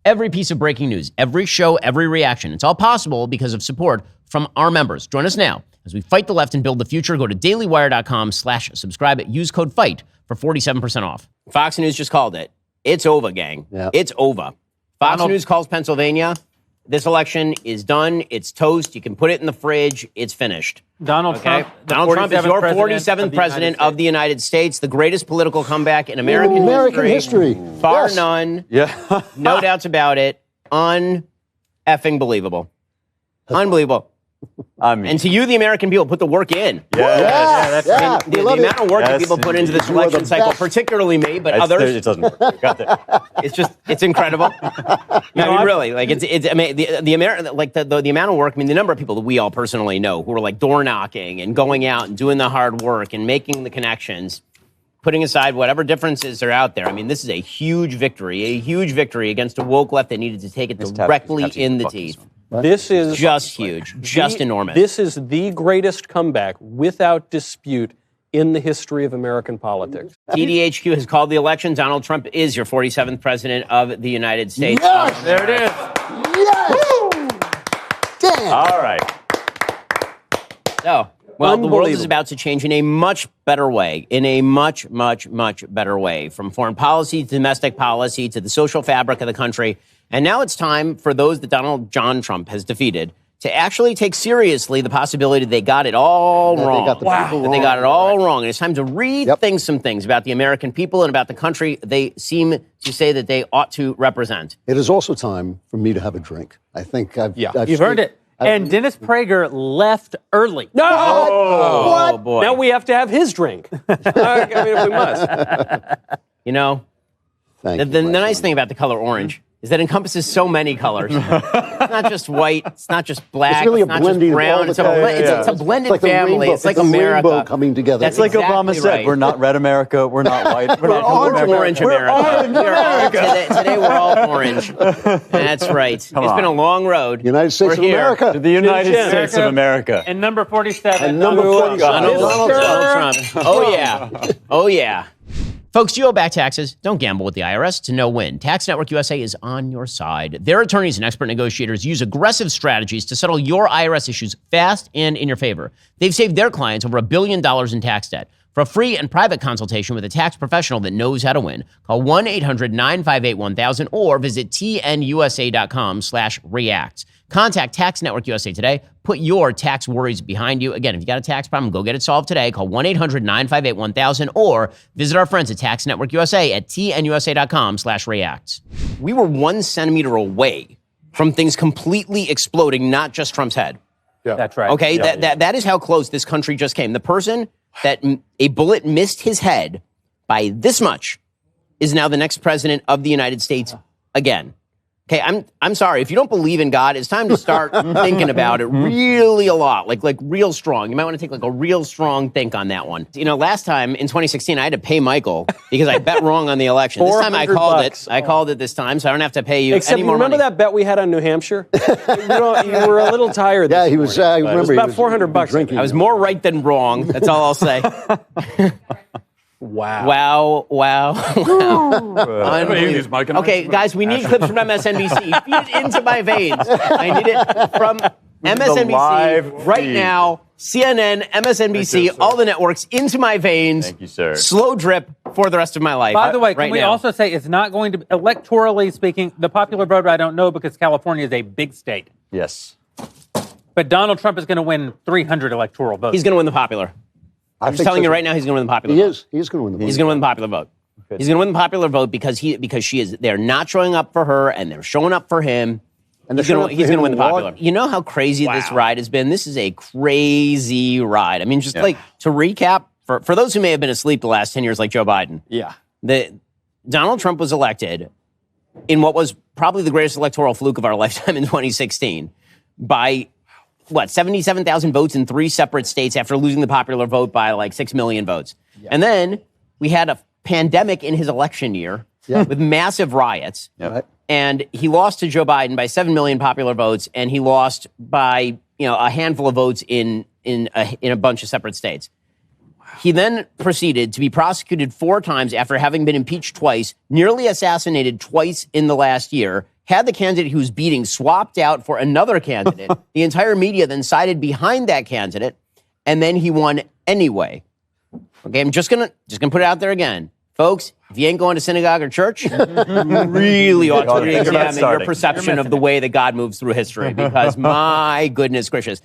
every piece of breaking news, every show, every reaction. It's all possible because of support from our members. Join us now as we fight the left and build the future. Go to dailywire.com/subscribe. Use code FIGHT for 47% off. Fox News just called it. It's over, gang. Yep. It's over. Fox News calls Pennsylvania. This election is done. It's toast. You can put it in the fridge. It's finished. Donald Trump is your 47th president of the United States. The greatest political comeback in American history. Bar none. Yeah. No doubts about it. Un-effing believable. Unbelievable. And to you, the American people, put the work in. The amount of work that people put into this election cycle, particularly me, but others. It doesn't work. Got that. It's incredible. Really, like the amount of work. I mean, the number of people that we all personally know who are like door knocking and going out and doing the hard work and making the connections, putting aside whatever differences are out there. I mean, this is a huge victory against a woke left that needed to take it directly in the teeth. This is just huge, just enormous. This is the greatest comeback, without dispute, in the history of American politics. TDHQ has called the election. Donald Trump is your 47th president of the United States. Yes! There it is. Yes! Damn. All right. So, well, the world is about to change in a much better way, much better way, from foreign policy to domestic policy to the social fabric of the country. And now it's time for those that Donald John Trump has defeated to actually take seriously the possibility they got it all wrong. They got it all wrong. And it's time to rethink some things about the American people and about the country they seem to say that they ought to represent. It is also time for me to have a drink. I think you've heard it. And Dennis Prager left early. No! Oh, boy. Now we have to have his drink. I mean, if we must. You know, the nice thing about the color orange is that it encompasses so many colors. It's not just white. It's not just black. It's really not just brown. It's a blended family. It's like America. Rainbow coming together. That's like Obama said. Right. We're not red America. We're not white. We're not orange America. Today we're all orange. That's right. It's been a long road. United States of America. The United States of America. And number 47. And number 47. Donald Trump. Oh, yeah. Oh, yeah. Folks, do you owe back taxes? Don't gamble with the IRS. It's a no-win. Tax Network USA is on your side. Their attorneys and expert negotiators use aggressive strategies to settle your IRS issues fast and in your favor. They've saved their clients over $1 billion in tax debt. For a free and private consultation with a tax professional that knows how to win, call 1-800-958-1000 or visit tnusa.com/react. Contact Tax Network USA today. Put your tax worries behind you. Again, if you got a tax problem, go get it solved today. Call 1-800-958-1000 or visit our friends at Tax Network USA at tnusa.com/react. We were 1 centimeter away from things completely exploding, not just Trump's head. Yeah. That's right. Okay, that is how close this country just came. The person that a bullet missed his head by this much is now the next president of the United States again. Okay, I'm sorry. If you don't believe in God, it's time to start thinking about it really a lot, like real strong. You might want to take like a real strong think on that one. You know, last time in 2016, I had to pay Michael because I bet wrong on the election. This time I called it. I called it this time, so I don't have to pay you any more money. Remember that bet we had on New Hampshire? you were a little tired. Yeah, he was. I remember. It was about $400. I was more right than wrong. That's all I'll say. Wow. Okay, guys, we need clips from MSNBC. Feed it into my veins. I need it from MSNBC right now. CNN, MSNBC, all the networks into my veins. Thank you, sir. Slow drip for the rest of my life. By the way, can we now. also say it's not going to, electorally speaking, the popular vote, I don't know because California is a big state. Yes. But Donald Trump is going to win 300 electoral votes. He's going to win the popular. I'm just telling you right now, he's going to win the popular vote. He is going to win the vote. He's going to win the popular vote. Good. He's going to win the popular vote because she is. They're not showing up for her, and they're showing up for him. And he's going to win the popular. You know how crazy this ride has been? This is a crazy ride. I mean, just like to recap, for those who may have been asleep the last 10 years, like Joe Biden. Yeah. Donald Trump was elected in what was probably the greatest electoral fluke of our lifetime in 2016 by 77,000 votes in 3 separate states after losing the popular vote by like 6 million votes. Yeah. And then we had a pandemic in his election year with massive riots. Yep. And he lost to Joe Biden by 7 million popular votes, and he lost by a handful of votes in a bunch of separate states. He then proceeded to be prosecuted 4 times after having been impeached twice, nearly assassinated twice in the last year, had the candidate he was beating swapped out for another candidate. The entire media then sided behind that candidate, and then he won anyway. Okay, I'm just gonna put it out there again. Folks, if you ain't going to synagogue or church, you really ought to re-examine your perception of the way that God moves through history, because my goodness gracious.